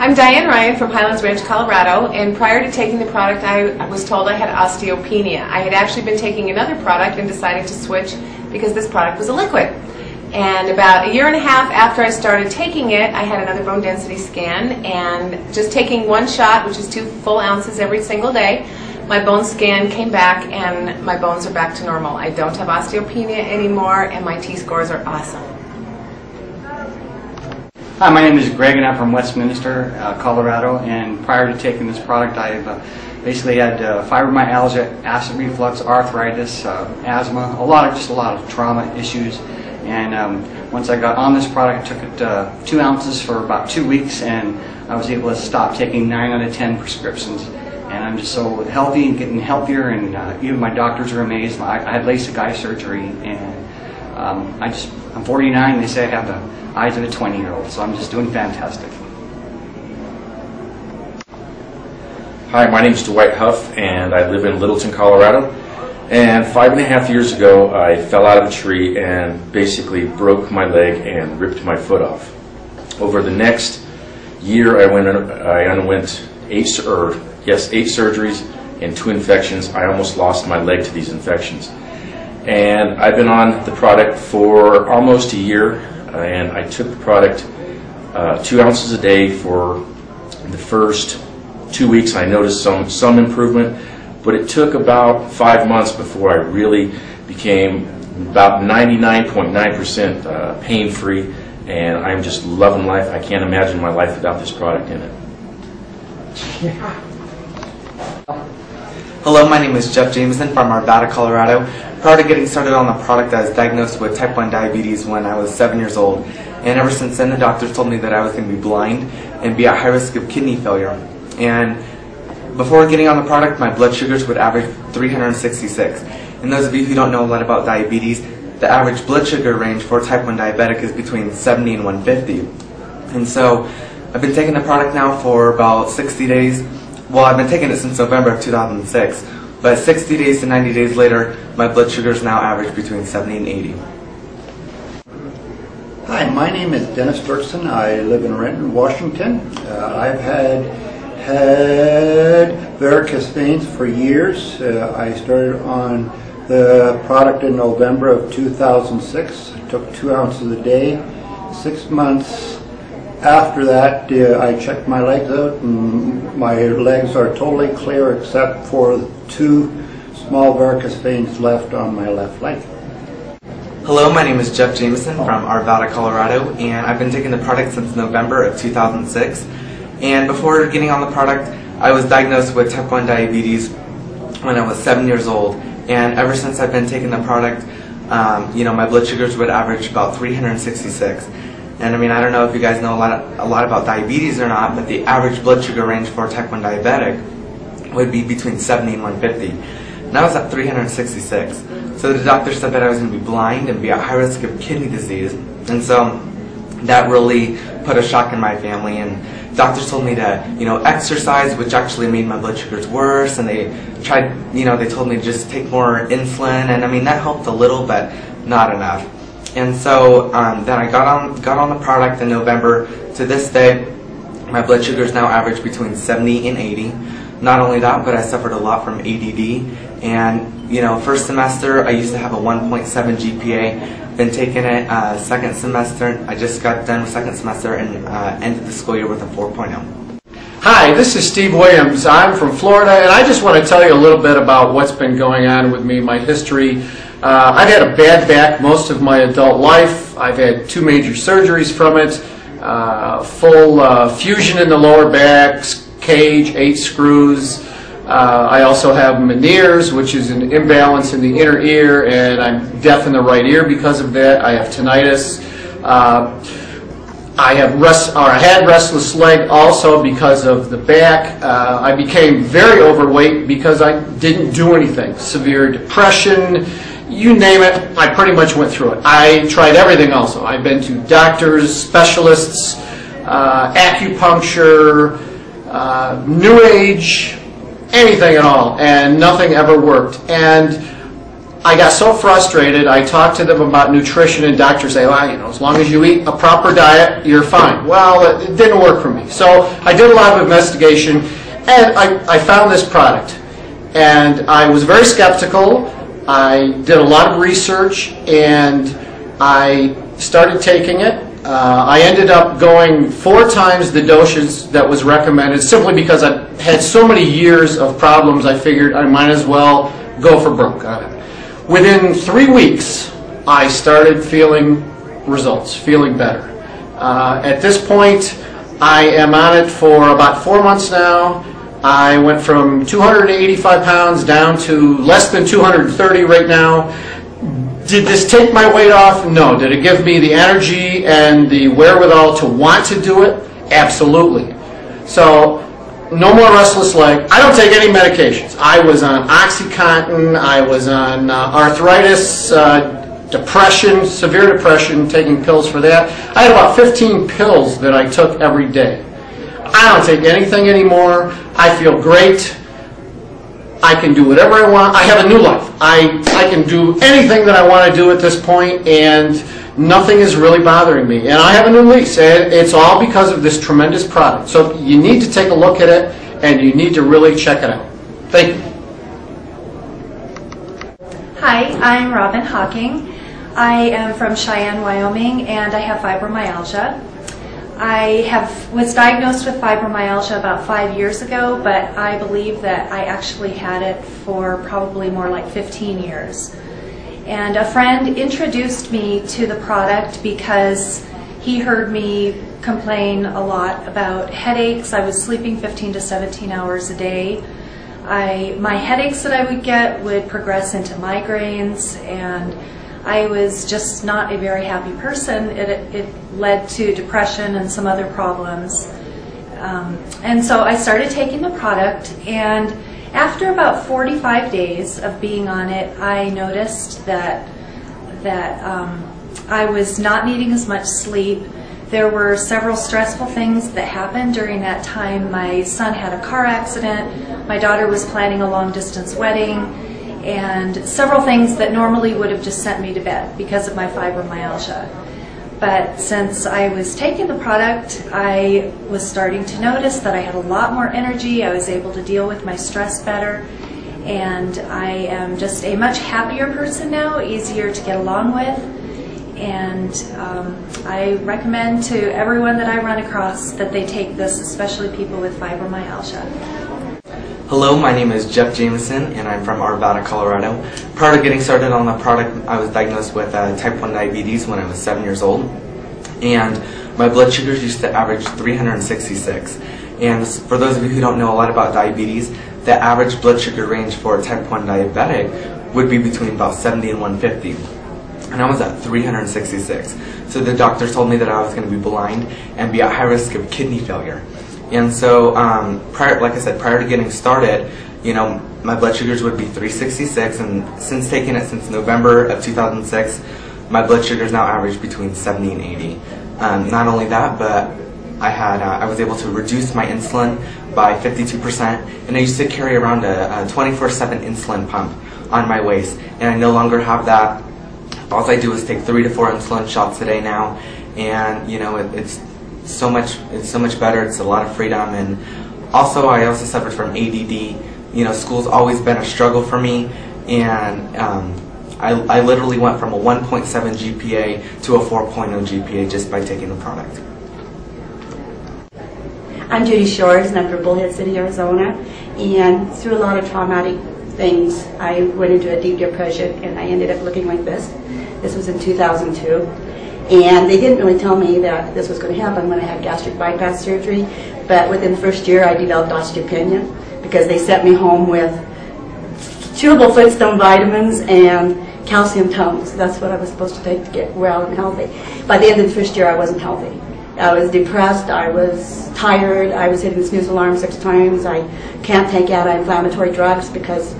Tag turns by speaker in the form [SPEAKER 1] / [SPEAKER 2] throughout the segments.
[SPEAKER 1] I'm Diane Ryan from Highlands Ranch, Colorado, and prior to taking the product I was told I had osteopenia. I had actually been taking another product and decided to switch because this product was a liquid. And about a year and a half after I started taking it, I had another bone density scan, and just taking one shot, which is 2 full ounces every single day, my bone scan came back and my bones are back to normal. I don't have osteopenia anymore and my T-scores are awesome.
[SPEAKER 2] Hi, my name is Greg and I'm from Westminster, Colorado, and prior to taking this product I've basically had fibromyalgia, acid reflux, arthritis, asthma, just a lot of trauma issues. And once I got on this product, I took it 2 ounces for about 2 weeks, and I was able to stop taking 9 out of 10 prescriptions. And I'm just so healthy and getting healthier, and even my doctors are amazed. I had LASIK eye surgery, and I'm 49, and they say I have the eyes of a 20-year-old, so I'm just doing fantastic.
[SPEAKER 3] Hi, my name is Dwight Huff, and I live in Littleton, Colorado. And 5.5 years ago, I fell out of a tree and basically broke my leg and ripped my foot off. Over the next year, I underwent 8 surgeries and 2 infections. I almost lost my leg to these infections. And I've been on the product for almost a year, and I took the product 2 ounces a day for the first 2 weeks. I noticed some improvement, but it took about 5 months before I really became about 99.9% pain-free, and I'm just loving life. I can't imagine my life without this product in it.
[SPEAKER 4] Hello, my name is Jeff Jameson from Arvada, Colorado. Prior to getting started on the product, I was diagnosed with type 1 diabetes when I was 7 years old. And ever since then, the doctors told me that I was going to be blind and be at high risk of kidney failure. And before getting on the product, my blood sugars would average 366. And those of you who don't know a lot about diabetes, the average blood sugar range for type 1 diabetic is between 70 and 150. And so I've been taking the product now for about 60 days. Well, I've been taking it since November of 2006, but 60 days to 90 days later, my blood sugars now average between 70 and 80.
[SPEAKER 5] Hi, my name is Dennis Bergson. I live in Renton, Washington. I've had varicose veins for years. I started on the product in November of 2006. I took 2 ounces a day. 6 months after that, I checked my legs out, and my legs are totally clear except for 2 small varicose veins left on my left leg.
[SPEAKER 4] Hello, my name is Jeff Jameson from Arvada, Colorado, and I've been taking the product since November of 2006. And before getting on the product, I was diagnosed with type 1 diabetes when I was 7 years old. And ever since I've been taking the product, my blood sugars would average about 366. And I mean, I don't know if you guys know a lot about diabetes or not, but the average blood sugar range for type 1 diabetic would be between 70 and 150. And I was at 366. So the doctor said that I was going to be blind and be at high risk of kidney disease. And so that really put a shock in my family. And doctors told me to, exercise, which actually made my blood sugars worse. And they tried, they told me to just take more insulin. And I mean, that helped a little, but not enough. And so then I got on the product in November. To this day, my blood sugars now average between 70 and 80. Not only that, but I suffered a lot from ADD. And first semester I used to have a 1.7 GPA. Been taking it second semester. I just got done with second semester and ended the school year with a 4.0.
[SPEAKER 6] Hi, this is Steve Williams. I'm from Florida, and I just want to tell you a little bit about what's been going on with me, my history. I've had a bad back most of my adult life. I've had 2 major surgeries from it, full fusion in the lower back, cage, 8 screws. I also have Meniere's, which is an imbalance in the inner ear, and I'm deaf in the right ear because of that. I have tinnitus. I had restless leg also because of the back. I became very overweight because I didn't do anything. Severe depression, you name it, I pretty much went through it. I tried everything also. I've been to doctors, specialists, acupuncture, New Age, anything at all, and nothing ever worked. And I got so frustrated, I talked to them about nutrition, and doctors say, well, you know, as long as you eat a proper diet, you're fine. Well, it didn't work for me. So I did a lot of investigation, and I found this product. And I was very skeptical. I did a lot of research, and I started taking it. I ended up going 4 times the dosage that was recommended, simply because I had so many years of problems, I figured I might as well go for broke on it. Within 3 weeks, I started feeling results, feeling better. At this point, I am on it for about 4 months now. I went from 285 pounds down to less than 230 right now. Did this take my weight off? No. Did it give me the energy and the wherewithal to want to do it? Absolutely. So, no more restless leg. I don't take any medications. I was on OxyContin, I was on arthritis, depression, severe depression, taking pills for that. I had about 15 pills that I took every day. I don't take anything anymore. I feel great. I can do whatever I want. I have a new life. I can do anything that I want to do at this point, and nothing is really bothering me. And I have a new lease, and it's all because of this tremendous product. So you need to take a look at it, and you need to really check it out. Thank you.
[SPEAKER 7] Hi, I'm Robin Hawking. I am from Cheyenne, Wyoming, and I have fibromyalgia. I was diagnosed with fibromyalgia about 5 years ago, but I believe that I actually had it for probably more like 15 years. And a friend introduced me to the product because he heard me complain a lot about headaches. I was sleeping 15 to 17 hours a day. My headaches that I would get would progress into migraines, and I was just not a very happy person. It led to depression and some other problems. And so I started taking the product, and after about 45 days of being on it, I noticed that I was not needing as much sleep. There were several stressful things that happened during that time. My son had a car accident, my daughter was planning a long-distance wedding, and several things that normally would have just sent me to bed because of my fibromyalgia. But since I was taking the product, I was starting to notice that I had a lot more energy. I was able to deal with my stress better, and I am just a much happier person now, easier to get along with. And I recommend to everyone that I run across that they take this, especially people with fibromyalgia.
[SPEAKER 4] Hello, my name is Jeff Jameson, and I'm from Arvada, Colorado. Prior to getting started on the product, I was diagnosed with type 1 diabetes when I was 7 years old, and my blood sugars used to average 366. And for those of you who don't know a lot about diabetes, the average blood sugar range for a type 1 diabetic would be between about 70 and 150. And I was at 366. So the doctors told me that I was going to be blind and be at high risk of kidney failure. And so, like I said, prior to getting started, you know, my blood sugars would be 366, and since taking it since November of 2006, my blood sugars now average between 70 and 80. Not only that, but I was able to reduce my insulin by 52%, and I used to carry around a 24/7 insulin pump on my waist, and I no longer have that. All I do is take 3 to 4 insulin shots a day now, and you know, it's so much better. It's a lot of freedom. And also, I also suffered from ADD. You know, school's always been a struggle for me, and I literally went from a 1.7 GPA to a 4.0 GPA just by taking the product.
[SPEAKER 8] I'm Judy Shores, and I'm from Bullhead City, Arizona. And through a lot of traumatic things, I went into a deep depression, and I ended up looking like this. This was in 2002. And they didn't really tell me that this was going to happen when I had gastric bypass surgery. But within the first year, I developed osteopenia because they sent me home with chewable Flintstone vitamins and calcium tones. That's what I was supposed to take to get well and healthy. By the end of the first year, I wasn't healthy. I was depressed, I was tired, I was hitting the snooze alarm 6 times. I can't take anti-inflammatory drugs because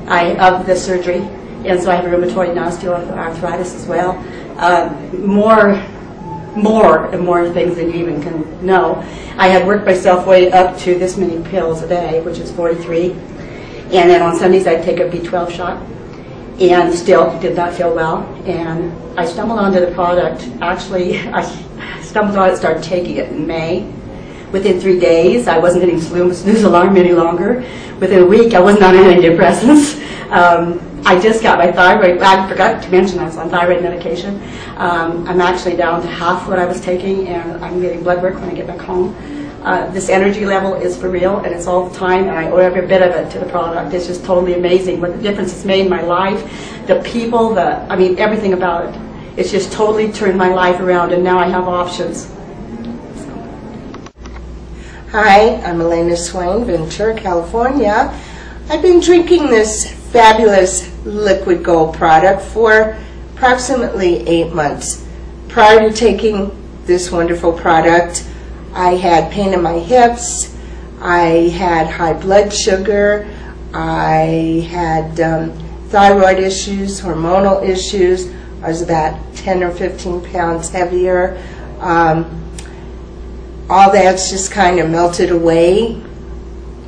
[SPEAKER 8] of the surgery. And so I have rheumatoid and osteoarthritis as well. More things than you even can know. I had worked myself way up to this many pills a day, which is 43. And then on Sundays I'd take a B12 shot. and still did not feel well. And I stumbled onto the product. Actually, I stumbled on it, started taking it in May. Within 3 days, I wasn't getting snooze alarm any longer. Within a week, I wasn't on any antidepressants. I just got my thyroid. I forgot to mention I was on thyroid medication. I'm actually down to half what I was taking, and I'm getting blood work when I get back home. This energy level is for real, and it's all the time, and I owe every bit of it to the product. It's just totally amazing what the difference it's made in my life, the people, I mean, everything about it. It's just totally turned my life around, and now I have options.
[SPEAKER 9] Hi, I'm Elena Swain, Ventura, California. I've been drinking this fabulous liquid gold product for approximately 8 months. Prior to taking this wonderful product, I had pain in my hips, I had high blood sugar, I had thyroid issues, hormonal issues. I was about 10 or 15 pounds heavier. All that's just kind of melted away.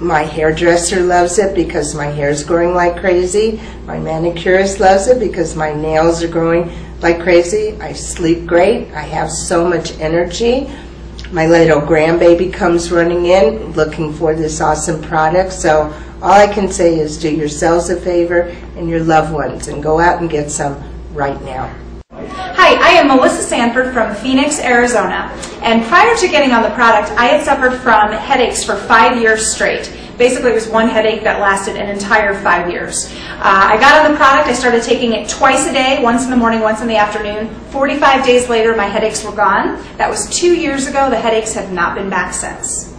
[SPEAKER 9] My hairdresser loves it because my hair is growing like crazy. My manicurist loves it because my nails are growing like crazy. I sleep great. I have so much energy. My little grandbaby comes running in looking for this awesome product. So all I can say is do yourselves a favor and your loved ones and go out and get some right now.
[SPEAKER 10] Hi, I am Melissa Sanford from Phoenix, Arizona, and prior to getting on the product, I had suffered from headaches for 5 years straight. Basically, it was one headache that lasted an entire 5 years. I got on the product, I started taking it twice a day, once in the morning, once in the afternoon. 45 days later, my headaches were gone. That was 2 years ago. The headaches have not been back since.